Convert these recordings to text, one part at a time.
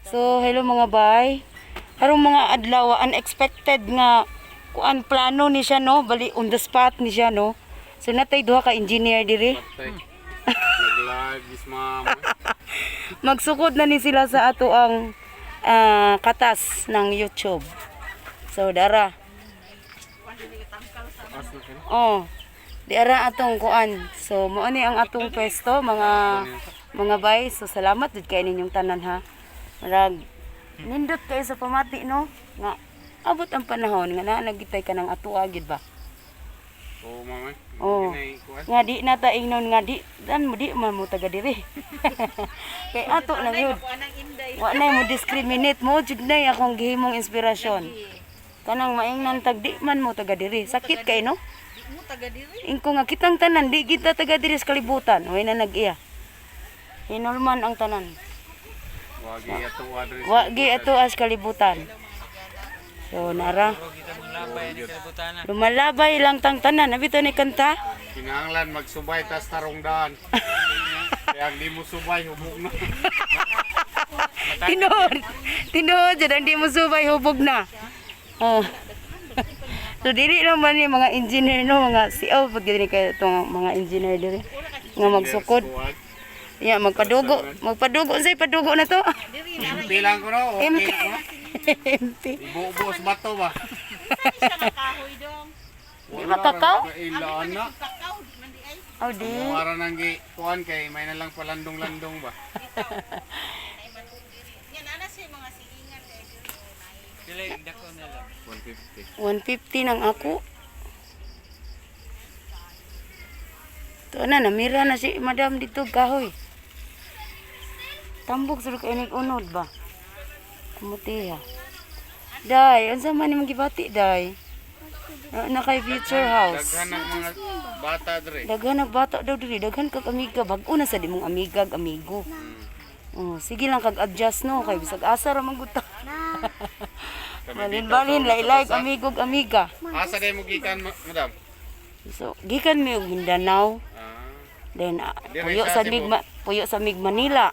So, hello mga bay. Karong mga adlaw unexpected nga kuan plano ni siya no, bali on the spot ni siya no. So natay duha ka engineer diri. Nag-live is ma'am. Magsukod na ni sila sa ato ang katas ng YouTube. So dara. Oh. Di ara atong kuan. So mao ni ang atong pwesto mga bay. So salamat jud kay ninyong tanan ha. Marag nindot kayo sa pamati no nga abot ang panahon nga nagitay ka ng atuwa gid ba. Oo ma'am. Oh. Nga di nata ingnon nga di dan mo di man mo taga diri. Kay ato na yun. Wa na mo discriminate mo jud nay akong gihimong inspirasyon. Kanang maingnan tag di man mo taga diri. Sakit kay no? Mo taga diri. Ingko nga kitang tanan di kita taga diri sa kalibutan. Way na nag-iya. Hinulman ang tanan. Wagi ato as kalibutan. So nara. Lumalabay lang tang tanan. Nabito ni kanta. Kinahanglan magsubay tas tarongdaan. Kaya di mo subay hubog na. Tinood jud ang di mo subay hubog na. Oh. So dili naman ni mga engineer no, mga CEO pag dili kay itong mga engineer diri nga magsukod. Ya magpadugo unsay padugo na to? Empty lang ko no. Okay na ko. Empty. Ibuubos bato ba? Siya nga kahoy dong. Di makakaw? Ilaan na. Kakaw di man di ay. Oh di. Mara nang kuan kay may na lang palandong-landong ba. Nay matug diri. Yan ana say mga siingan kay diri o nay. Pila yung dako nila? 150. 150 nang ako. To na namira na si madam dito kahoy. Tambok sulod kay unod ba? Kumutiha. Day, unsa man imong gibati day? Na kay future house. Daghan ng mga bata dre. Daghan ng bata daw diri, daghan kag amiga, bag-o na sa dimong amiga, amigo. Oh, sige lang kag adjust no kay bisag asa ra man gud ta. Balin laylay amigo amiga. Asa day mo gikan madam? So, gikan mi og Mindanao. Then puyo sa Mig Manila.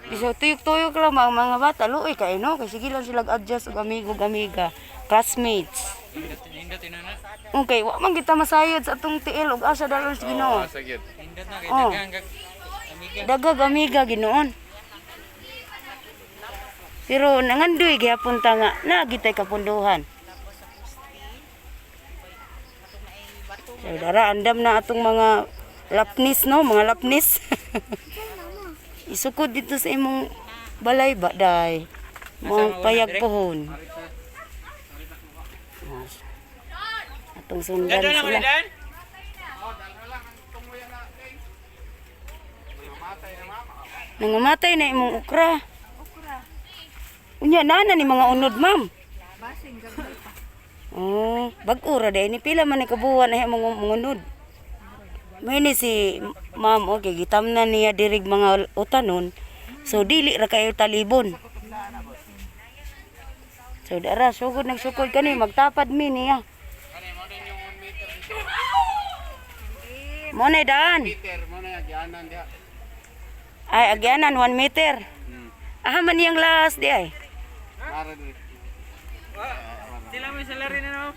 Biso tuyok-tuyok lang mga bata luoy kay no kay sige lang sila adjust og amigo amiga, classmates. Hindot inuna. Okay, wa man kita masayod sa atong tiil og asa dalon sa Ginoo. Sagid. Hindot na kay Oh. daghang kag amiga. Dagag amiga Ginoon. Pero nangandoy gyapon ta nga nagitay kapunduhan. So, dara andam na atong mga lapnis no, mga lapnis. Isukod dito sa imong balay ba day. Mga payag pohon. Atong sundan Dadon na mo sila. dan? Nangamatay na imong ukra. Unya na ni mga unod, ma'am. Basing gagmay pa. Oh, bag-ura day ni pila man ni kabuwan ay mga unod. May ni si ma'am okay gitamnan niya dirig mga utanon. So dili ra kayo talibon. So dara sugod nagsukod kani magtapad mi niya. Mo na daan. Peter mo na gianan dia. Ay agyanan 1 meter. Ah man yang last di ay. Mara dre. Sila may salary na no.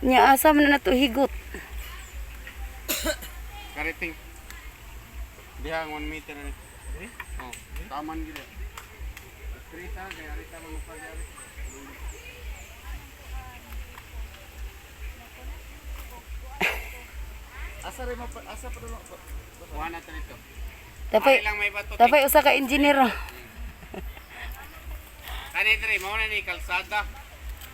Nya asa man na to higot. Kariting. Diha 1 meter ni. Oh, taman gid. Krita kay arita mo pagari. Asa rin mo asa pa dulo. Wana ta nito. Tapay Ay lang may bato. tapay usa ka engineer. Kani dre mo na ni kalsada.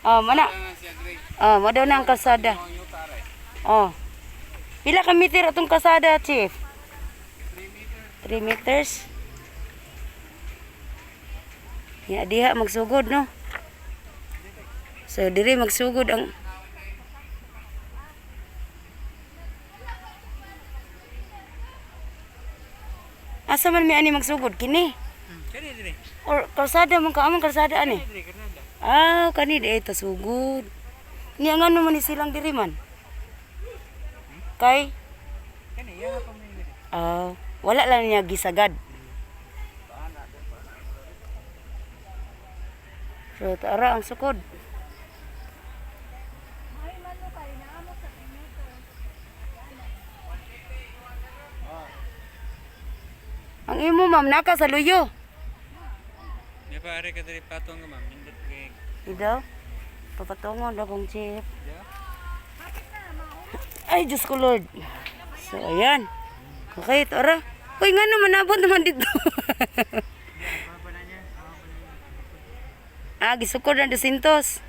Oh, mana? Ano siya dre. Oh, mo daw na ang kalsada. Ang yuta ray. Oh. Pila ka meter atong kalsada, chief? 3 meters. Ya, diha magsugod, no? So, diri magsugod ang... Asa man may ani magsugod? Kini? Kani dire. Or kalsada man ka? Amang kalsada ani? Dire Canada. Ah, kani di ito sugod. Niya nga naman ni silang diri man. Kay? Kani ya pa may dire. Wala lang niya gisagad. So, tara ang sukod. Ang imo ma'am naka sa luyo. May pare ka diri patong ka ma'am. Nindot kay. Idaw. Papatungon na kong jeep. Yeah. Ay, Diyos ko Lord. So, ayan. Okay, tara. Uy, nga naman, nabot naman dito. Gisukod na 200.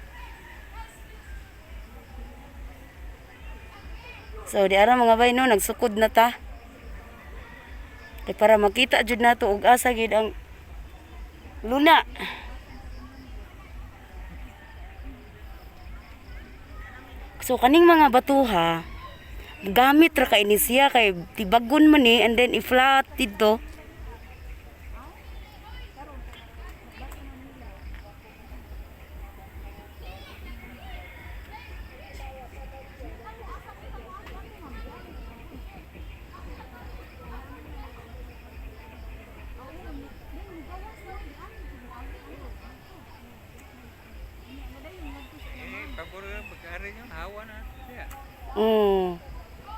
So, di ara mga bay, no, nagsukod na ta. Kaya para makita jud nato og asa gid ang luna. So kaning mga batuha gamit ra ka ini siya kay tibagon man ni and then i-flat dito. Pagpuro pagkari nyo, hawa na. Yeah.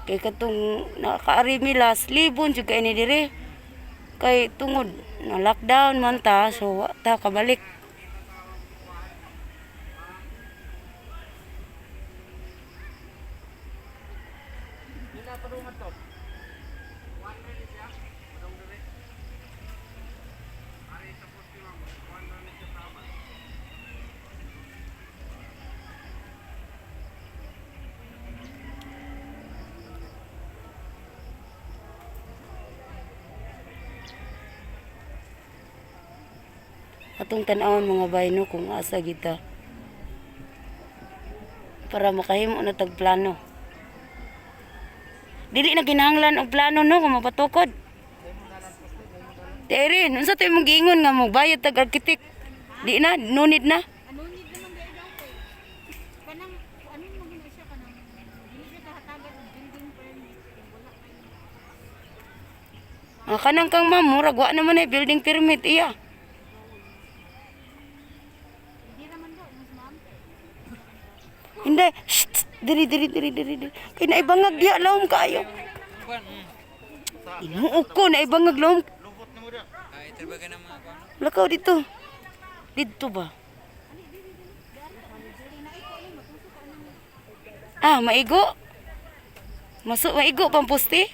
Kay katong nakaari milas libon jud kay ni dire. Kay tungod na lockdown man ta so wa ta kabalik. Atong tan-awon mga bayno kung asa kita para makahimo na tag plano. Dili na kinahanglan og plano no kung mapatukod. Terin, unsa tay mong giingon nga mo bayad tag arkitek? Di na, no need na. Ano need naman dahil daw kay kanang ano mo gina siya kanang dili siya kahatagan og building permit kay wala kay Kanang kang ma'am, murag wa naman ay building permit iya. hindi naman daw mas ma'am. Hindi, shh, diri. Kay naibangag diya lawom kayo. Kuan. Inuok ko, naibangag lawom. Ito ba ka na mga kuan? Lakaw dito. Dito ba? Maigo? Masuk maigo pang poste?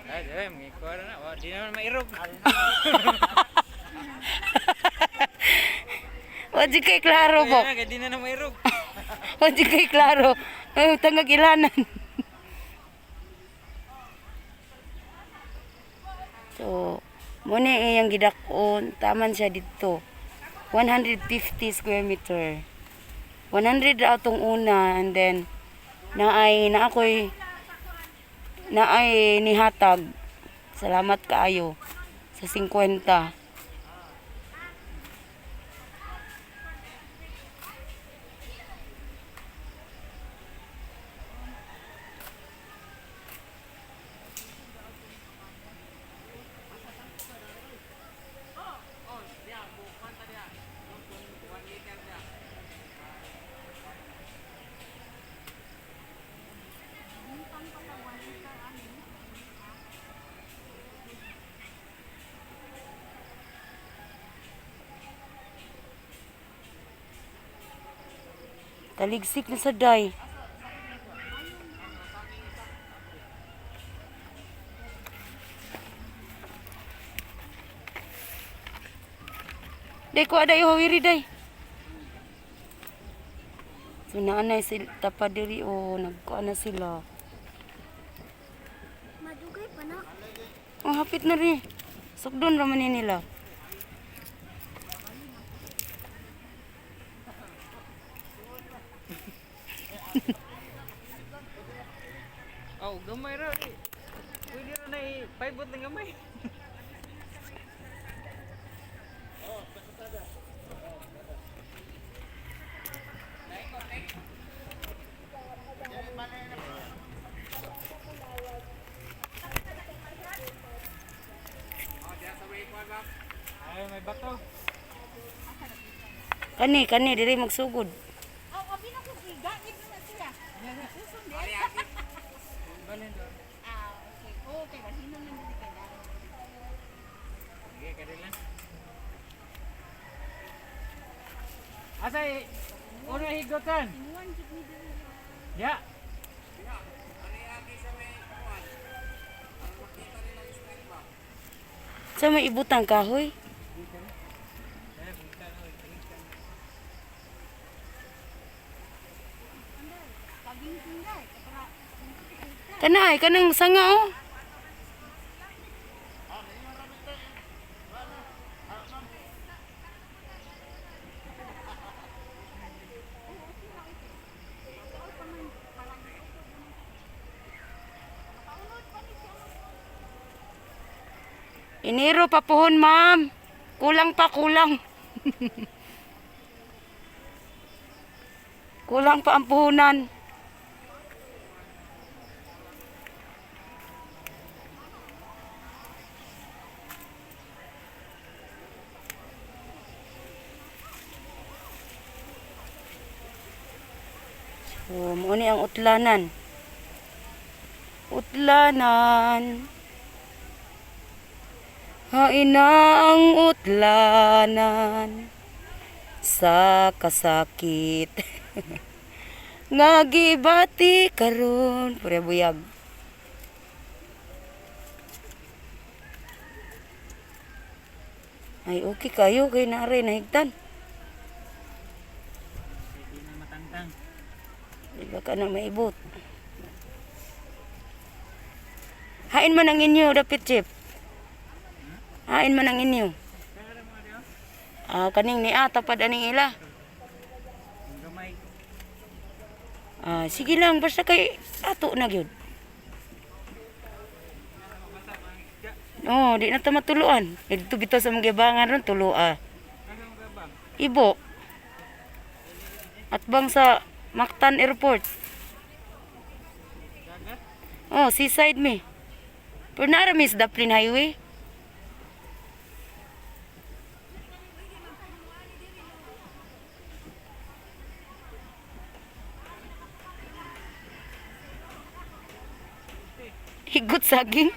Ay, may kuan na. Di naman mairog. Wadi kay klaro po. Kaya di na mairog. Wadi kay klaro. Tangag ilanan. So, muna iyang gidakon. Taman siya dito. 150 square meter. 100 atong una and then naay nihatag. Salamat kaayo sa 50. Taligsik na sa day. Day ko ada ihawiri day. So naanay sila tapadiri o nagkuana sila. Madugay pa na. Hapit na rin. Sukdon raman ni nila. Oh, gamay ra. Pwede ra na i-pivot ng gamay. Kani diri magsugod. Abi na ko giga, gid na siya. Susun di. Balin do. Okay. Okay, bahinon lang dili kay daro. Sige, kadi lang. Asay, una higotan. Inuwan gid ni diri. Ya. Sa may ibutang kahoy. Paging tinggal para Kanang sanga oh. Iniro pa puhon, ma'am. Kulang pa, kulang. Kulang pa ang puhunan. So, muna ang utlanan. Utlanan. Hain na ang utlanan sa kasakit. Ngagibati karon. Pura buyag. Ay, okay kayo. Kay nare nahigtan. Hindi na matangtang. Di ba ka na maibot? Hain man ang inyo, dapit chip. Hain man ang inyo. Kaya mo diyo. Kaning ni tapad aning ila. Ang gamay. Sige lang, basta kay ato na gyud. Di na ta matuluan. Dito bitaw sa mga bangan ron tulua. Ano ang gabang? Ibo. At bang sa Mactan Airport. Dagat? Seaside me. Pero naramis Daplin Highway. Higot saging.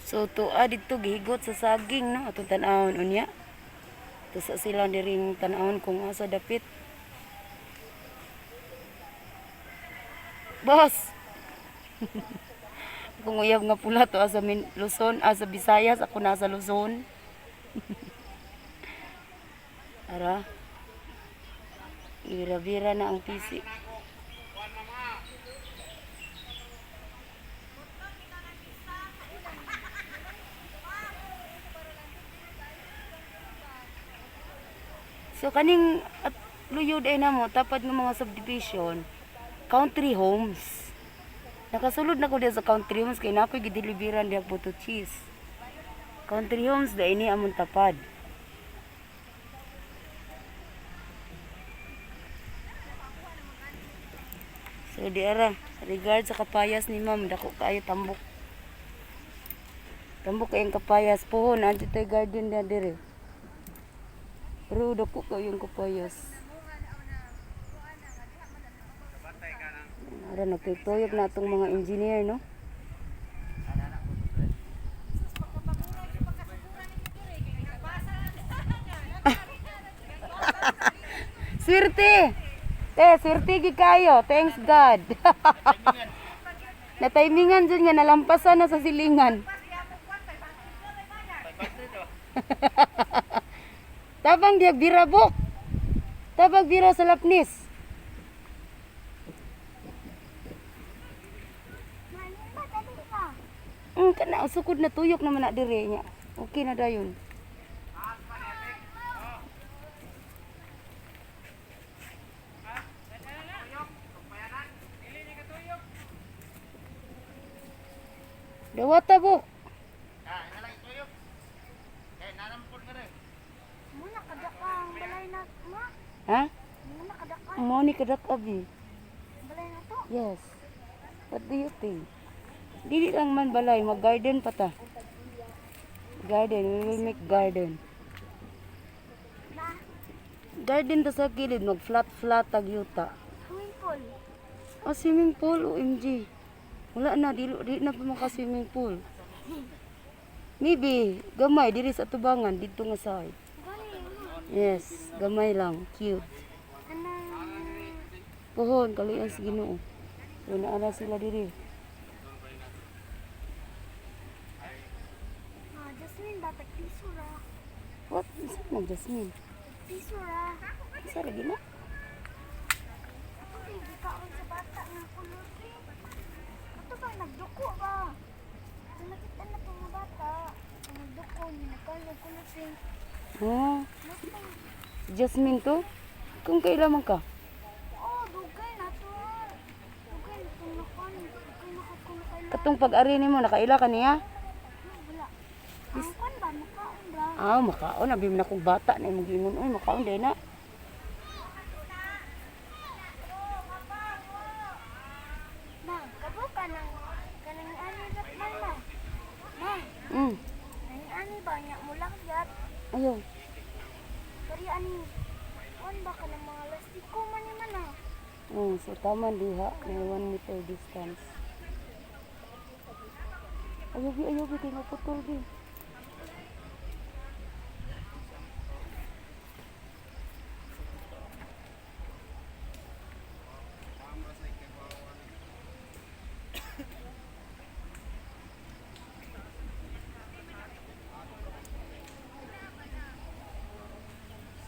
So tuwa dito gihigot sa saging no atong tan-awon unya. To sa sila diring tan-awon kung asa dapit. Boss. Kung uyab nga pula to asa Luzon, asa Visayas, ako nasa Luzon. Ara. Bira-bira na ang PC. So kaning at luyod ay namo tapad ng mga subdivision, country homes. Nakasulod na ko diya sa country homes kay napoy gideliveran diya puto cheese. Country homes da ini amon tapad. So di ara, regard sa kapayas ni ma'am, dako kayo tambok. Tambok kayong kapayas pohon, anti tay garden na dire. Pero dako kayong kapayas. Ara nagtuyok na itong mga engineer, no? Swerte! Swerte gi kayo. Thanks God. Na-timingan dyan nga, nalampasan na sa silingan. Tabang diag birabok. Tabang bira sa lapnis. Kana sukod na tuyok naman na dire nya. Okay na dayon. Dawata bu. muna kadakang balay na ma. Ha? Muna kadakang Mo ni kadak abi. balay na to. Yes. What do you think? Dili lang man balay, mag-garden pa ta. Garden, we will make garden. Na, Garden ta sa gilid, mag-flat-flat tag yuta. swimming pool. Oh, swimming pool, OMG. Wala na, di na pa maka-swimming pool. Maybe, gamay, diri sa tubangan, dito nga side. Gani, Yes, gamay lang, cute. anang, Pohon, kalian sa Ginoo. So, naara sila diri. Jasmine, dapat pisura. What? Isa na, Jasmine? Pisura. Isa lagi na? Hindi, di ka sa bata ng kulor. Ito ba, nagduko ba? So, nakita na itong mga bata. Ang nagduko, nagkano kulor. Oh, Nasaan? Jasmine to? Kung kailaman ka? Oh, dugay na to. Dugay na itong nakan. Dugay na akong kailan. Katong pag-ari mo, nakaila ka niya? Wala. Ang kan ba? Makaon ba? Ah, makaon. Abim na kong bata na yung gingon. Uy, makaon din na. Ma, kabo ka ng kanang ani rat man ma. Ma, Mm. kanang ani ba niya mulang yat. Ayaw. Kari ani. On ba ka ng mga lastiko man ni man ah. So tama diha. May 1 meter distance. Ayaw, kay maputol, di.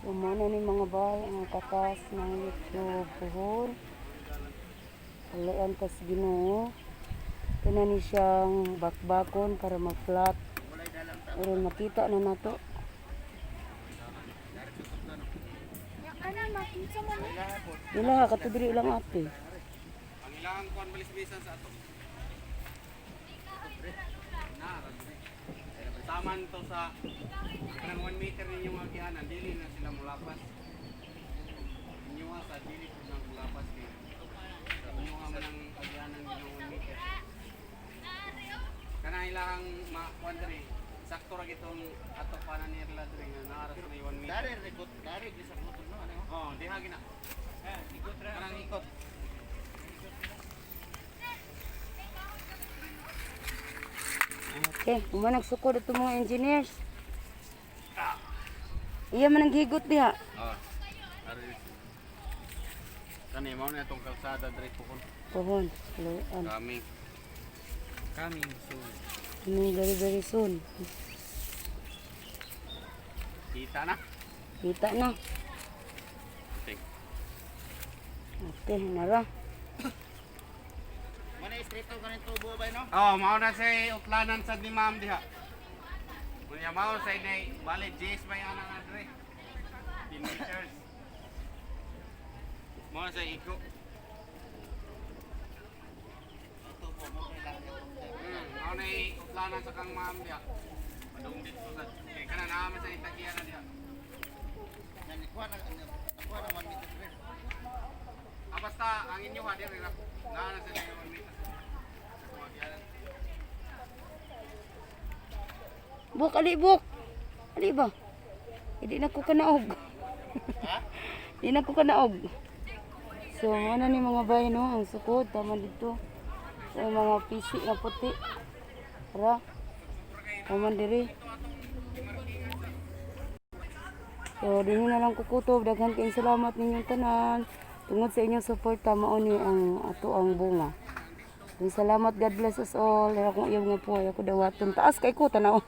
So, mana ni mga bahay ang katas ng YouTube puhon. Alayan tas Ginoo. Kana ni siyang bakbakon para ma-flat. Aron makita na nato. Ya kana makinsa man ni. Dila ha kato diri lang ate. Ang ilang kuan balis-bilisan sa ato. Taman to sa kanang 1 meter ninyo mga gihanan, dili na sila mulapas. Inyo nga sa dili po nang mulapas kay. Inyo nga man ang kagihanan ninyo 1 meter. Kanang ilang kuan diri, sakto ra gitong ato panan nila diri nga naara sa 1 meter. Dari gisa motor no ano? Oh, diha gina. Ikot ra. Kanang ikot. Okay, uma nagsukod ato mga engineers. Iya man ang higot diha. Ah. Ari. Kani mao na tong kalsada diri po kon. Puhon. Alayan. Kami. Coming soon. Very very soon. Kita na. Kita na. Okay. Okay, nara. Mana istrito kanin tubo ba no? Oh, mao na say utlanan sa ni ma'am diha. Kunya mao say nay bali J's ba yan ang adre. 10 meters. Mao say iko. Mao na utlanan sa kang ma'am diha. Madung dito sa kay kana naman sa itagian na diha. Yan kuha na 1 meter. Basta ang inyo ha diri ra. Na sa 1 meter. Buk, ali buk. Ali ba? Hindi na ko kanaog. Hindi na ko kanaog. So, ano ni mga bahay no, ang sukod, tama dito. So, mga pisi na puti. Tara. Tama diri. So, din na lang kukutob. Daghan kayong salamat ninyong tanan. Tungod sa inyong support, tama ni ang ato ang bunga. So, salamat, God bless us all. Dara kong iyong nga po. Ako dawaton. Taas kay ko, tanaw.